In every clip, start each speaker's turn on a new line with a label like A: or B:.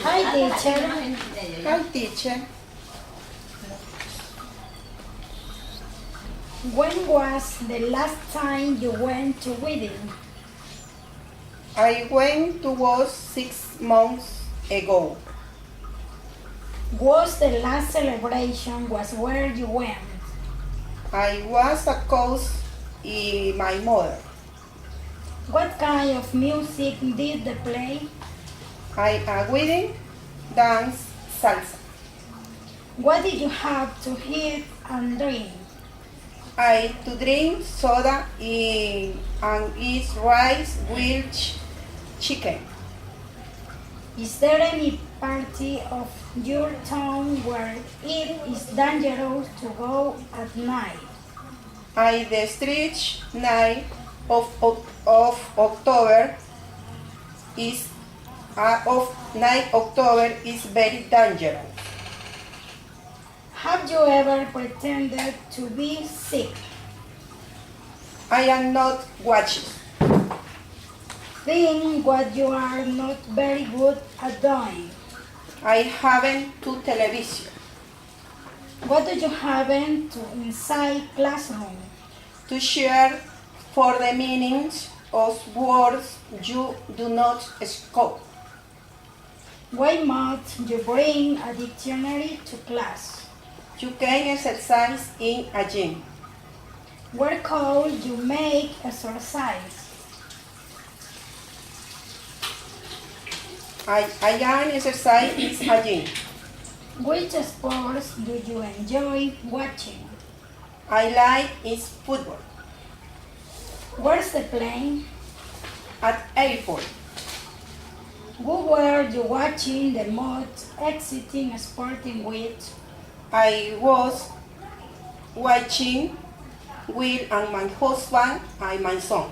A: Hi, teacher.
B: Hi, teacher.
A: When was the last time you went to wedding?
B: I went to was 6 months ago.
A: Was the last celebration was where you went?
B: I was a coach in my mother.
A: What kind of music did they play?
B: I a wedding, dance, salsa.
A: What did you have to eat and drink?
B: I to drink soda and eat rice with chicken.
A: Is there any party of your town where it is dangerous to go at night?
B: I the street night of October is of night October is very dangerous.
A: Have you ever pretended to be sick?
B: I am not watching.
A: Think what you are not very good at doing.
B: I haven't to television.
A: What do you happen to inside classroom?
B: To share for the meanings of words you do not scope.
A: Why must you bring a dictionary to class?
B: You can exercise in a gym.
A: Where could you make exercise?
B: I am exercise in a gym.
A: Which sports do you enjoy watching?
B: I like is football.
A: Where's the plane?
B: At airport.
A: Who were you watching the most exciting sporting with?
B: I was watching with and my husband and my son.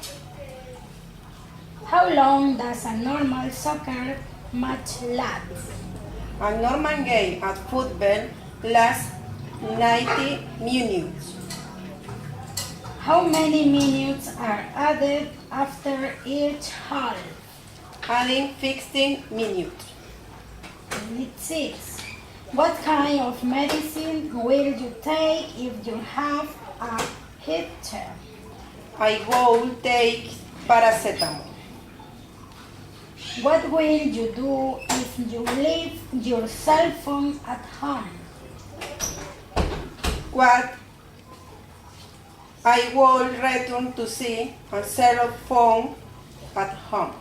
A: How long does a normal soccer match last?
B: A normal game at football lasts 90 minutes.
A: How many minutes are added after each half?
B: Adding 15 minutes.
A: Unit 6. What kind of medicine will you take if you have a headache?
B: I will take paracetamol.
A: What will you do if you leave your cell phone at home?
B: What I will return to see a cell phone at home.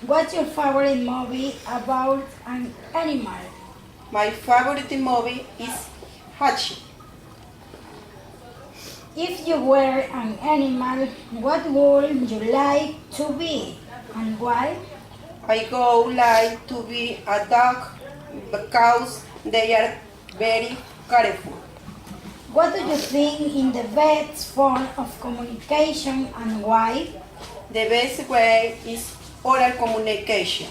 A: What's your favorite movie about an animal?
B: My favorite movie is Hachi.
A: If you were an animal, what would you like to be and why?
B: I go like to be a dog because they are very careful.
A: What do you think is the best form of communication and why?
B: The best way is oral communication.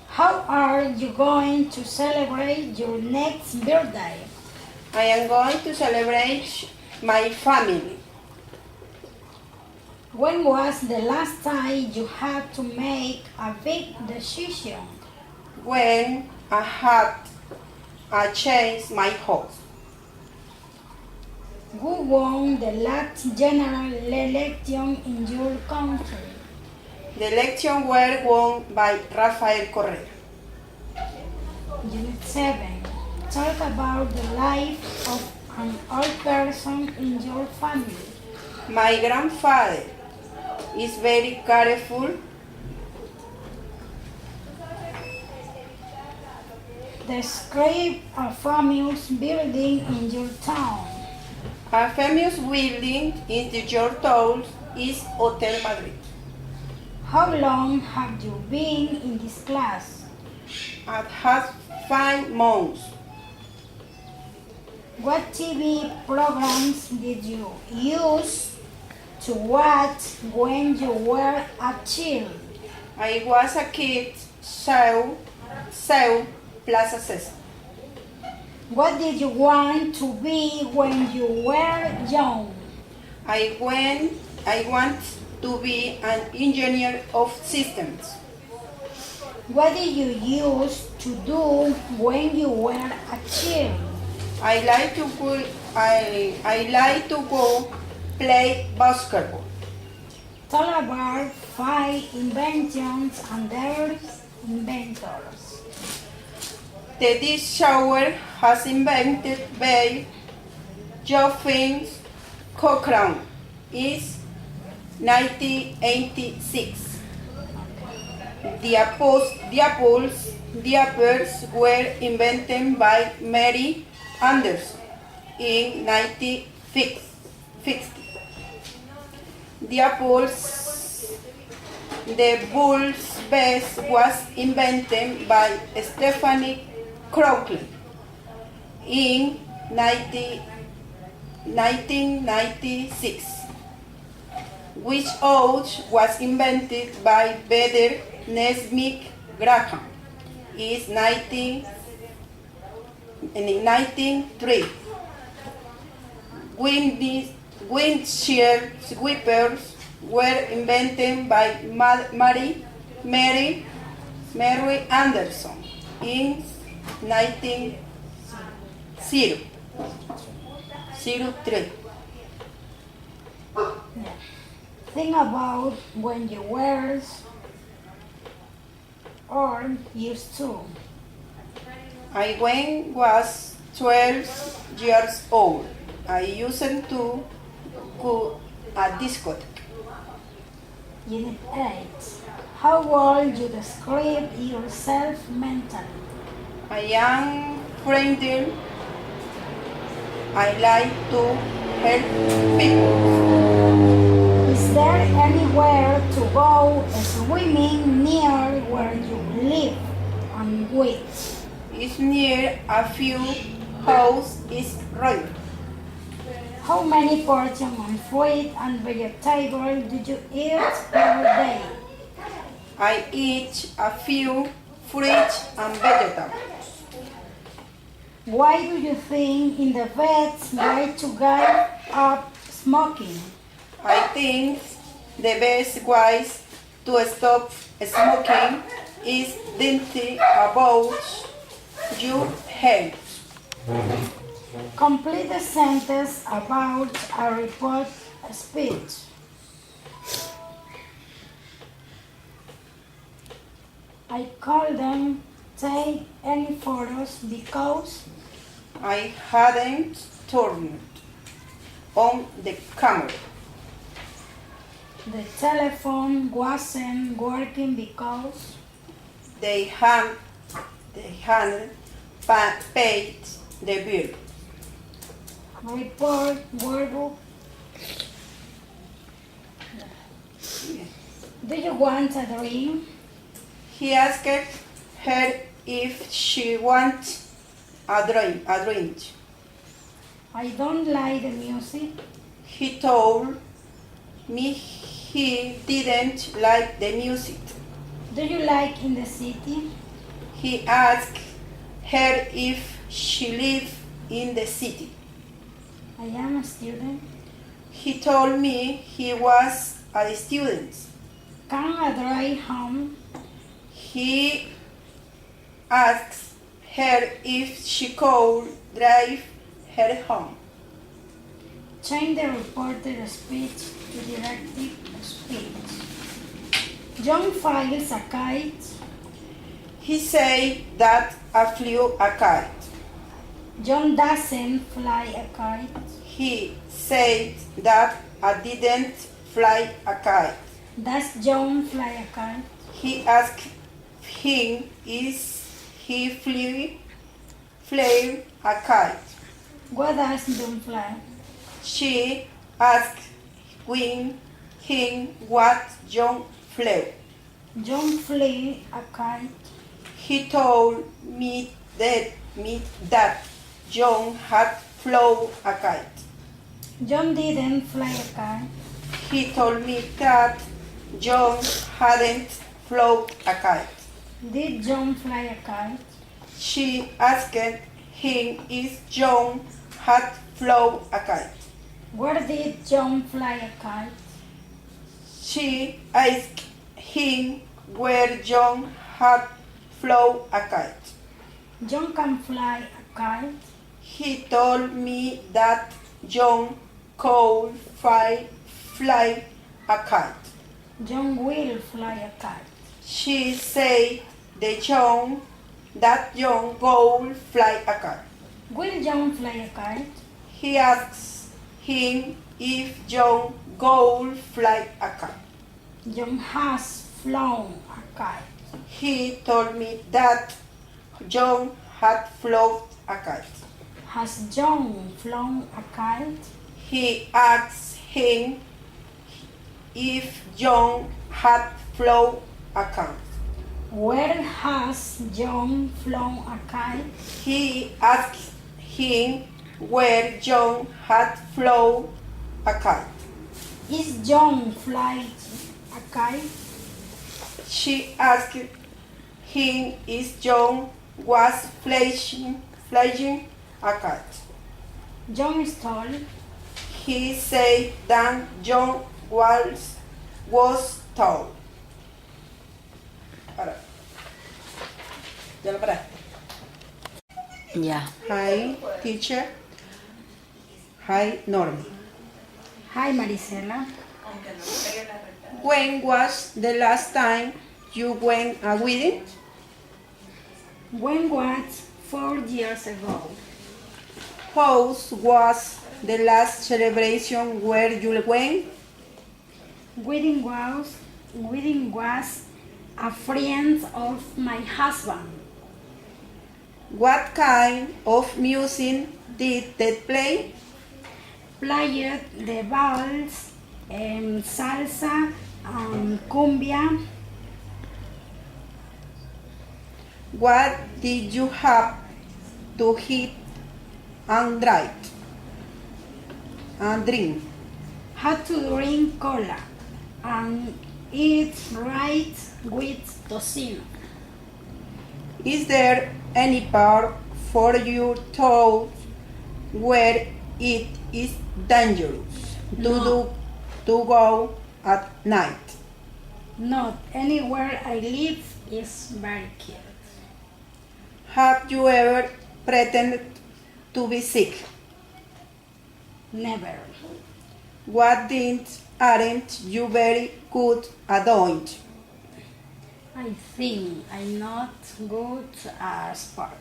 A: How are you going to celebrate your next birthday?
B: I am going to celebrate my family.
A: When was the last time you had to make a big decision?
B: When I had changed my house.
A: Who won the last general election in your country?
B: The election were won by Rafael Correa.
A: Unit 7. Talk about the life of an old person in your family.
B: My grandfather is very careful.
A: Describe a famous building in your town.
B: A famous building in your town is Hotel Madrid.
A: How long have you been in this class?
B: It has 5 months.
A: What TV programs did you use to watch when you were a child?
B: I was a kid, so Plaza Cesar.
A: What did you want to be when you were young?
B: I want to be an engineer of systems.
A: What did you used to do when you were a child?
B: I like to go play basketball.
A: Tell about 5 inventions and their inventors.
B: The dish shower has invented by Geoffrey Cochrane is 1986. The apples were invented by Mary Anderson in 1950. The bull's best was invented by Stephanie Crowley in 1996. Which oath was invented by Better Nesmith Graham is 1903. Windshield wipers were invented by Mary Anderson in 1903.
A: Think about when you were or used to.
B: I when was 12 years old. I used to go a discotheque.
A: Unit 8. How would you describe yourself mentally?
B: I am friendly. I like to help people.
A: Is there anywhere to go swimming near where you live and which?
B: It's near a few houses is right.
A: How many portions of fruit and vegetables do you eat per day?
B: I eat a few fruits and vegetables.
A: Why do you think in the best way to give up smoking?
B: I think the best way to stop smoking is thinking about your health.
A: Complete the sentence about a report speech. I call them take any photos because
B: I hadn't turned on the camera.
A: the telephone wasn't working because
B: They hadn't paid the bill.
A: report workbook. Do you want a drink?
B: He asked her if she wants a drink.
A: I don't like the music.
B: He told me he didn't like the music.
A: Do you like in the city?
B: He asked her if she lived in the city.
A: I am a student.
B: He told me he was a student.
A: Can I drive home?
B: He asked her if she could drive her home.
A: Change the reported speech to directive speech. John flies a kite.
B: He said that I flew a kite.
A: John doesn't fly a kite.
B: He said that I didn't fly a kite.
A: Does John fly a kite?
B: He asked him if he flew a kite.
A: What does John fly?
B: She asked him what John flew.
A: John flew a kite.
B: He told me that John had flown a kite.
A: John didn't fly a kite.
B: He told me that John hadn't flown a kite.
A: Did John fly a kite?
B: She asked him if John had flown a kite.
A: Where did John fly a kite?
B: She asked him where John had flew a kite.
A: John can fly a kite.
B: He told me that John could fly a kite.
A: John will fly a kite.
B: She said that John will fly a kite.
A: Will John fly a kite?
B: He asked him if John will fly a kite.
A: John has flown a kite.
B: He told me that John had flown a kite.
A: Has John flown a kite?
B: He asked him if John had flown a kite.
A: Where has John flown a kite?
B: He asked him where John had flown a kite.
A: Is John flying a kite?
B: She asked him if John was flying a kite.
A: John is tall.
B: He said that John was tall. Ahora. ¿Ya lo paraste?
C: Ya.
B: Hi, teacher. Hi, Norma.
A: Hi, Marisela.
B: When was the last time you went a wedding?
A: When was 4 years ago?
B: How was the last celebration where you went?
A: Wedding was a friend of my husband.
B: What kind of music did they play?
A: Played the vals, salsa, cumbia.
B: What did you have to eat and drink?
A: Had to drink cola and eat rice with tocino.
B: Is there any part for your toes where it is dangerous
A: No.
B: to go at night?
A: Not anywhere I live is very cute.
B: Have you ever pretended to be sick?
A: Never.
B: What aren't you very good at doing?
A: I think I'm not good at sport.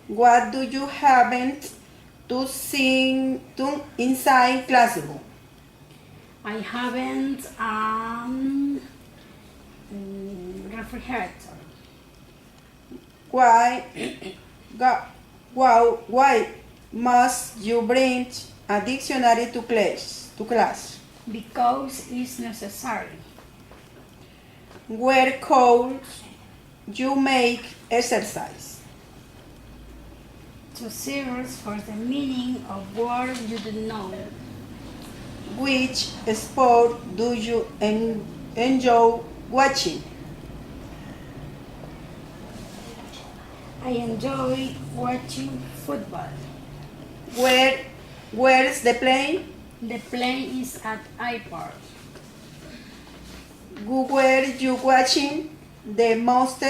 B: What do you haven't to sing to inside classroom?
A: I haven't refrigerator.
B: Why must you bring a dictionary to class?
A: Because it's necessary.
B: Where could you make exercise?
A: To search for the meaning of words you don't know.
B: Which sport do you enjoy watching?
A: I enjoy watching football.
B: Where's the plane?
A: The plane is at airport.
B: Were you watching the most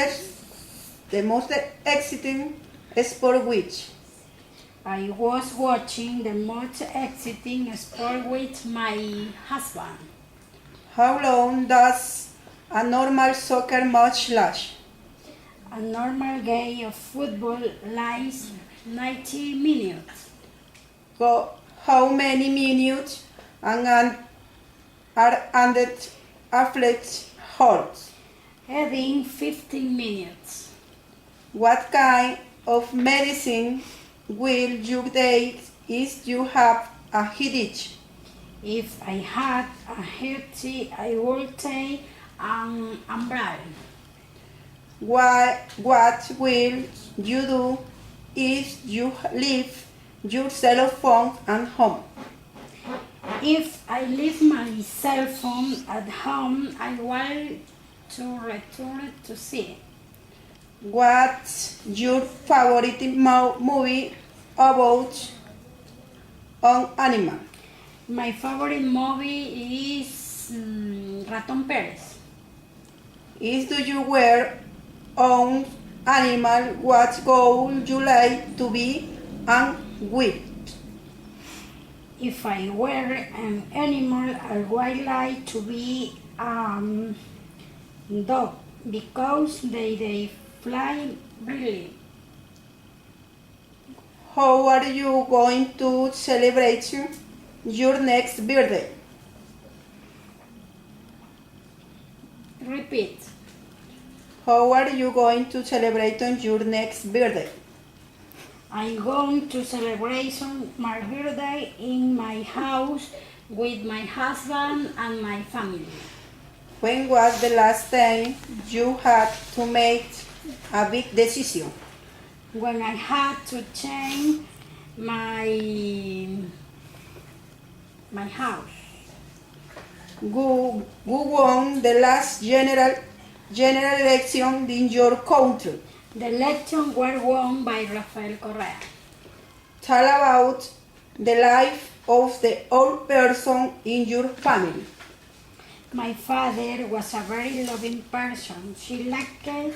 B: exciting sport which?
A: I was watching the most exciting sport with my husband.
B: How long does a normal soccer match last?
A: A normal game of football lasts 90 minutes.
B: How many minutes are under athlete's hold?
A: Heading 15 minutes.
B: What kind of medicine will you take if you have a headache?
A: If I had a headache, I would take an umbrella.
B: What will you do if you leave your cell phone at home?
A: If I leave my cell phone at home, I want to return to see.
B: What's your favorite movie about an animal?
A: My favorite movie is Ratón Pérez.
B: Do you wear own animal, what goal you like to be and with?
A: If I were an animal, I would like to be dog because they fly really.
B: How are you going to celebrate your next birthday?
A: Repeat.
B: How are you going to celebrate on your next birthday?
A: I'm going to celebrate my birthday in my house with my husband and my family.
B: When was the last time you had to make a big decision?
A: When I had to change my house.
B: Who won the last general election in your country?
A: The elections were won by Rafael Correa.
B: Tell about the life of the old person in your family.
A: My father was a very loving person. She liked to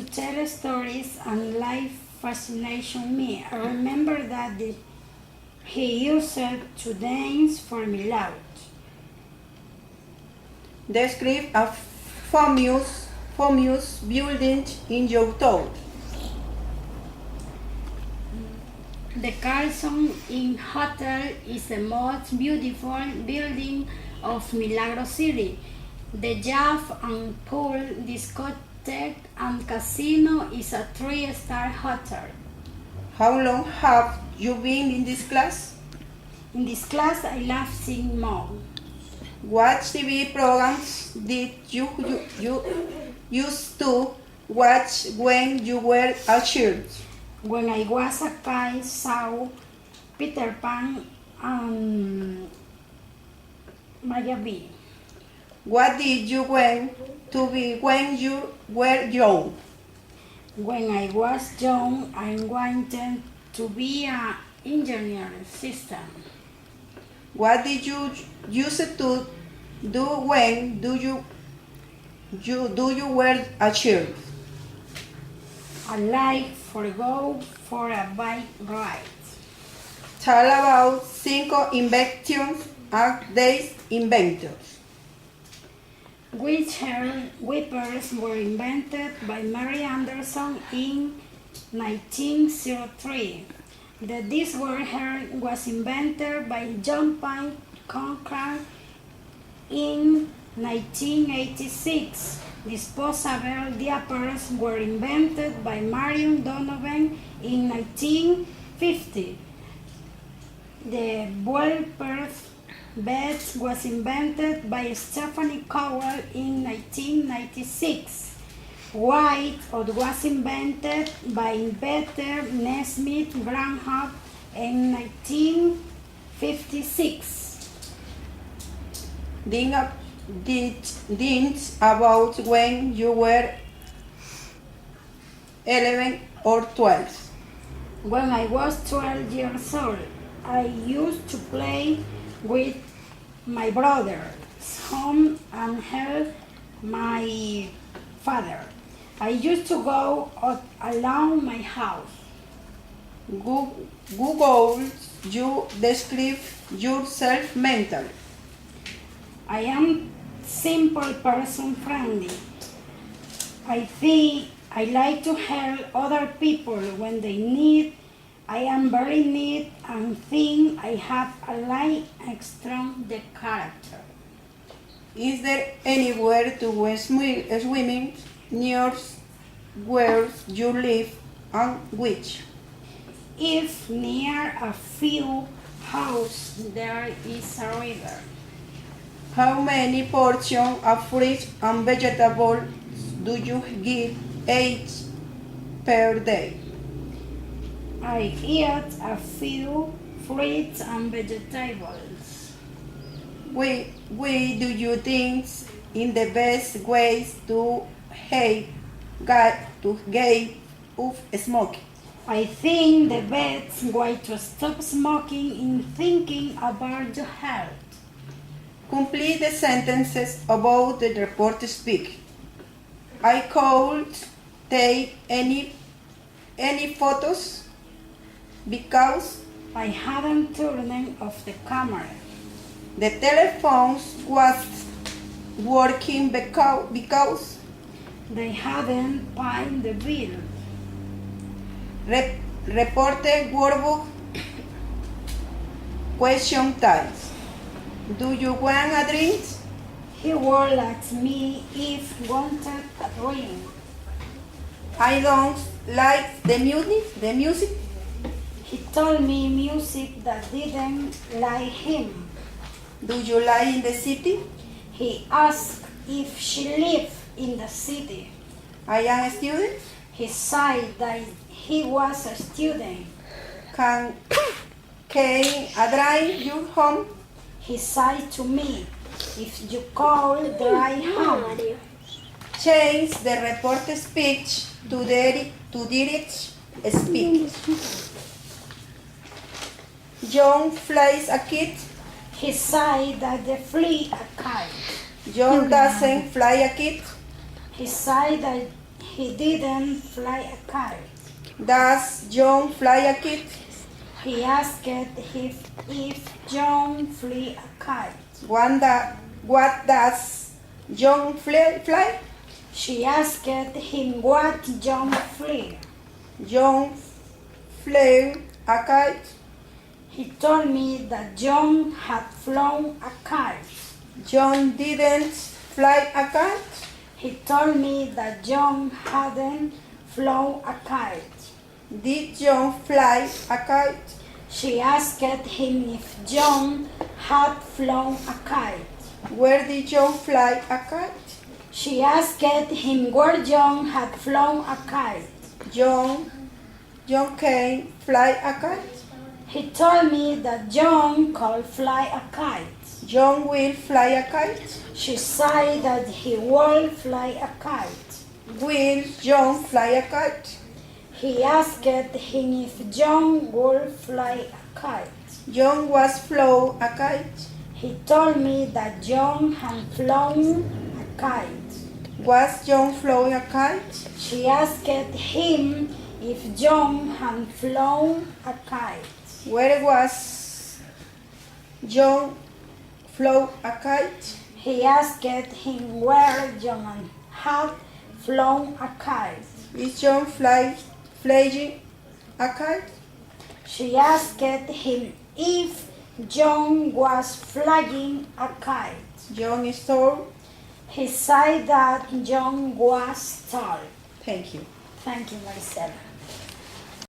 A: tell stories and life fascinated me. I remember that he used to dance for me loud.
B: Describe a famous building in your town.
A: The Carlson Inn Hotel is the most beautiful building of Milagro City. The Jaff and Pool Discotheque and Casino is a 3-star hotel.
B: How long have you been in this class?
A: In this class, I love singing more.
B: What TV programs did you used to watch when you were a child?
A: When I was a kid, saw Peter Pan and Maya B.
B: What did you want to be when you were young?
A: When I was young, I wanted to be an engineer assistant.
B: What did you used to do when you were a child?
A: I like to go for a bike ride.
B: Tell about 5 inventions and these inventors.
A: Wheelchair whippers were invented by Mary Anderson in 1903. The dishwasher was invented by John Pine Conrad in 1986. Disposable diapers were invented by Marion Donovan in 1950. The Bulletproof bed was invented by Stephanie Cowell in 1996. Whiteout was invented by inventor Nesmith Granholm in 1956.
B: Think about when you were 11 or 12.
A: When I was 12 years old, I used to play with my brother's home and help my father. I used to go out around my house.
B: Google, you describe yourself mentally.
A: I am simple person friendly. I think I like to help other people when they need. I am very neat and think I have a light and strong character.
B: Is there anywhere to go swimming near where you live and which?
A: If near a few houses there is a river.
B: How many portions of fruit and vegetables do you eat per day?
A: I eat a few fruits and vegetables.
B: Why do you think in the best ways to get off smoking?
A: I think the best way to stop smoking is thinking about your health.
B: Complete the sentences about the report speak. I called take any photos because
A: I hadn't turned off the camera.
B: the telephone was working because
A: They hadn't paid the bill.
B: reported workbook question times. Do you want a drink?
A: He would ask me if wanted a drink.
B: I don't like the music.
A: He told me music that didn't like him.
B: Do you live in the city?
A: He asked if she lived in the city.
B: I am a student.
A: He said that he was a student.
B: Can I drive you home?
A: He said to me, if you call drive home.
B: Change the report speech to direct speech. John flies a kite.
A: He said that they flew a kite.
B: John doesn't fly a kite.
A: He said that he didn't fly a kite.
B: Does John fly a kite?
A: He asked if John flew a kite.
B: What does John fly?
A: She asked him what John flew.
B: John flew a kite.
A: He told me that John had flown a kite.
B: John didn't fly a kite.
A: He told me that John hadn't flown a kite.
B: Did John fly a kite?
A: She asked him if John had flown a kite.
B: Where did John fly a kite?
A: She asked him where John had flown a kite.
B: John can fly a kite.
A: He told me that John could fly a kite.
B: John will fly a kite.
A: She said that he would fly a kite.
B: Will John fly a kite?
A: He asked him if John would fly a kite.
B: John was flown a kite.
A: He told me that John had flown a kite.
B: Was John flown a kite?
A: She asked him if John had flown a kite.
B: Where was John flown a kite?
A: He asked him where John had flown a kite.
B: Is John flying a kite?
A: She asked him if John was flying a kite.
B: John is tall.
A: He said that John was tall.
B: Thank you.
A: Thank you, Maricela.